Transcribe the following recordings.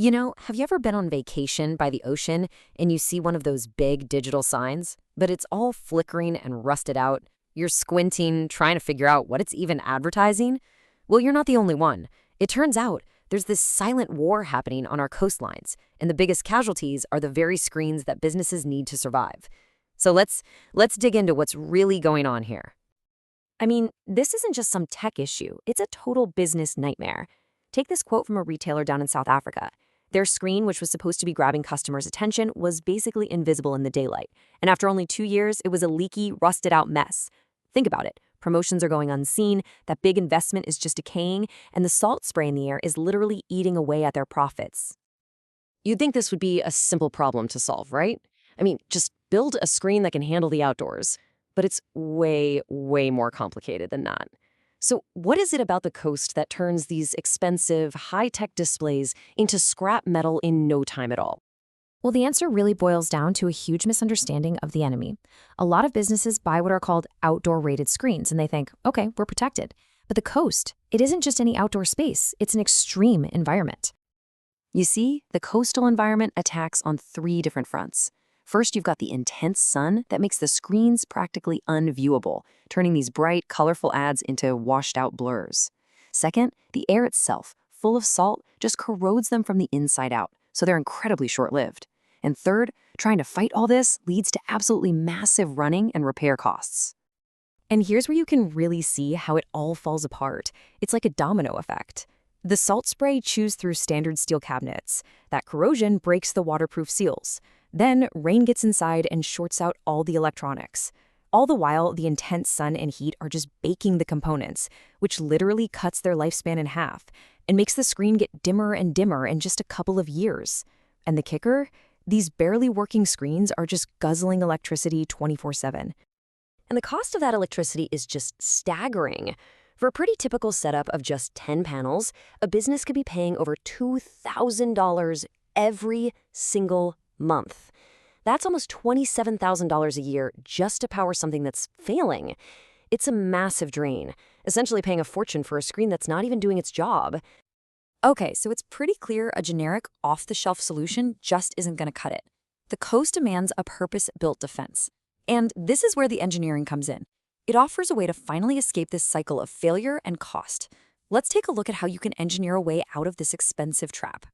Have you ever been on vacation by the ocean and you see one of those big digital signs, but it's all flickering and rusted out? You're squinting, trying to figure out what it's even advertising? Well, you're not the only one. It turns out there's this silent war happening on our coastlines, and the biggest casualties are the very screens that businesses need to survive. So let's dig into what's really going on here. I mean, this isn't just some tech issue, it's a total business nightmare. Take this quote from a retailer down in South Africa. Their screen, which was supposed to be grabbing customers' attention, was basically invisible in the daylight. And after only 2 years, it was a leaky, rusted-out mess. Think about it. Promotions are going unseen, that big investment is just decaying, and the salt spray in the air is literally eating away at their profits. You'd think this would be a simple problem to solve, right? I mean, just build a screen that can handle the outdoors. But it's way, way more complicated than that. So what is it about the coast that turns these expensive, high-tech displays into scrap metal in no time at all? Well, the answer really boils down to a huge misunderstanding of the enemy. A lot of businesses buy what are called outdoor-rated screens, and they think, okay, we're protected. But the coast, it isn't just any outdoor space, it's an extreme environment. You see, the coastal environment attacks on 3 different fronts. First, you've got the intense sun that makes the screens practically unviewable, turning these bright, colorful ads into washed-out blurs. Second, the air itself, full of salt, just corrodes them from the inside out, so they're incredibly short-lived. And third, trying to fight all this leads to absolutely massive running and repair costs. And here's where you can really see how it all falls apart. It's like a domino effect. The salt spray chews through standard steel cabinets. That corrosion breaks the waterproof seals. Then rain gets inside and shorts out all the electronics. All the while, the intense sun and heat are just baking the components, which literally cuts their lifespan in half and makes the screen get dimmer and dimmer in just a couple of years. And the kicker? These barely working screens are just guzzling electricity 24/7. And the cost of that electricity is just staggering. For a pretty typical setup of just 10 panels, a business could be paying over $2,000 every single month. That's almost $27,000 a year just to power something that's failing. It's a massive drain, essentially paying a fortune for a screen that's not even doing its job. Okay, so it's pretty clear a generic, off-the-shelf solution just isn't going to cut it. The coast demands a purpose-built defense. And this is where the engineering comes in. It offers a way to finally escape this cycle of failure and cost. Let's take a look at how you can engineer a way out of this expensive trap.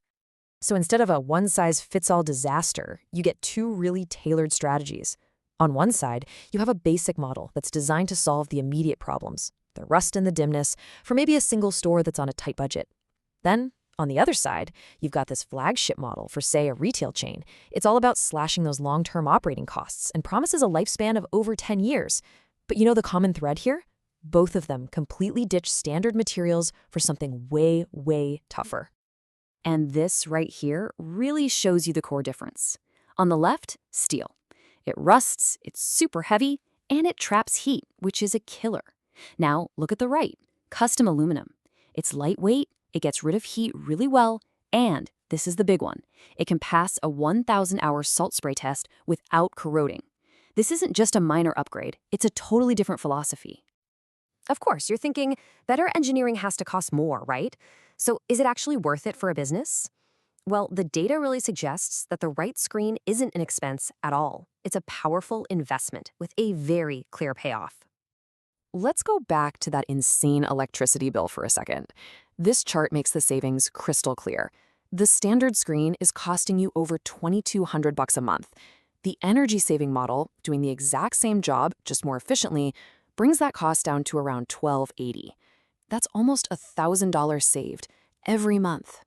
So instead of a one-size-fits-all disaster, you get 2 really tailored strategies. On one side, you have a basic model that's designed to solve the immediate problems, the rust and the dimness, for maybe a single store that's on a tight budget. Then, on the other side, you've got this flagship model for, say, a retail chain. It's all about slashing those long-term operating costs and promises a lifespan of over 10 years. But you know the common thread here? Both of them completely ditch standard materials for something way, way tougher. And this right here really shows you the core difference. On the left, steel. It rusts, it's super heavy, and it traps heat, which is a killer. Now, look at the right, custom aluminum. It's lightweight, it gets rid of heat really well, and this is the big one. It can pass a 1,000-hour salt spray test without corroding. This isn't just a minor upgrade, it's a totally different philosophy. Of course, you're thinking, better engineering has to cost more, right? So is it actually worth it for a business? Well, the data really suggests that the right screen isn't an expense at all. It's a powerful investment with a very clear payoff. Let's go back to that insane electricity bill for a second. This chart makes the savings crystal clear. The standard screen is costing you over $2,200 a month. The energy-saving model, doing the exact same job, just more efficiently, brings that cost down to around $1,280. That's almost $1,000 saved every month.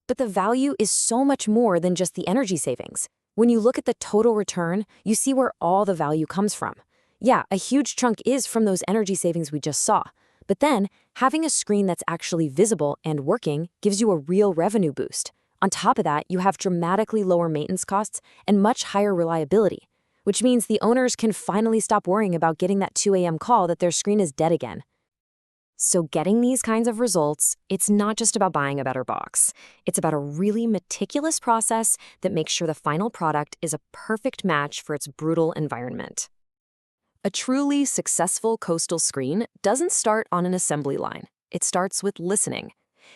But the value is so much more than just the energy savings. When you look at the total return, you see where all the value comes from. Yeah, a huge chunk is from those energy savings we just saw. But then, having a screen that's actually visible and working gives you a real revenue boost. On top of that, you have dramatically lower maintenance costs and much higher reliability, which means the owners can finally stop worrying about getting that 2 a.m. call that their screen is dead again. So getting these kinds of results, it's not just about buying a better box. It's about a really meticulous process that makes sure the final product is a perfect match for its brutal environment. A truly successful coastal screen doesn't start on an assembly line. It starts with listening.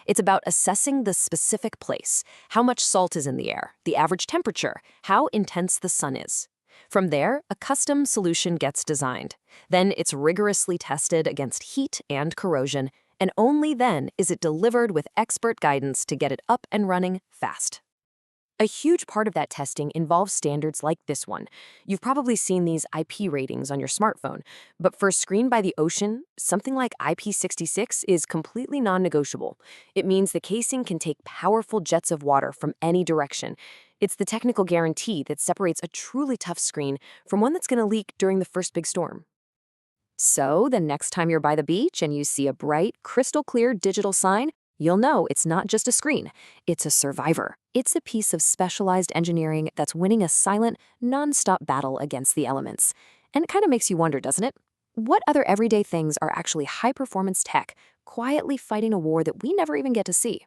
It's about assessing the specific place, how much salt is in the air, the average temperature, how intense the sun is. From there, a custom solution gets designed. Then it's rigorously tested against heat and corrosion, and only then is it delivered with expert guidance to get it up and running fast. A huge part of that testing involves standards like this one. You've probably seen these IP ratings on your smartphone, but for a screen by the ocean, something like IP66 is completely non-negotiable. It means the casing can take powerful jets of water from any direction. It's the technical guarantee that separates a truly tough screen from one that's going to leak during the first big storm. So, the next time you're by the beach and you see a bright, crystal clear digital sign, you'll know it's not just a screen, it's a survivor. It's a piece of specialized engineering that's winning a silent, non-stop battle against the elements. And it kind of makes you wonder, doesn't it? What other everyday things are actually high-performance tech, quietly fighting a war that we never even get to see?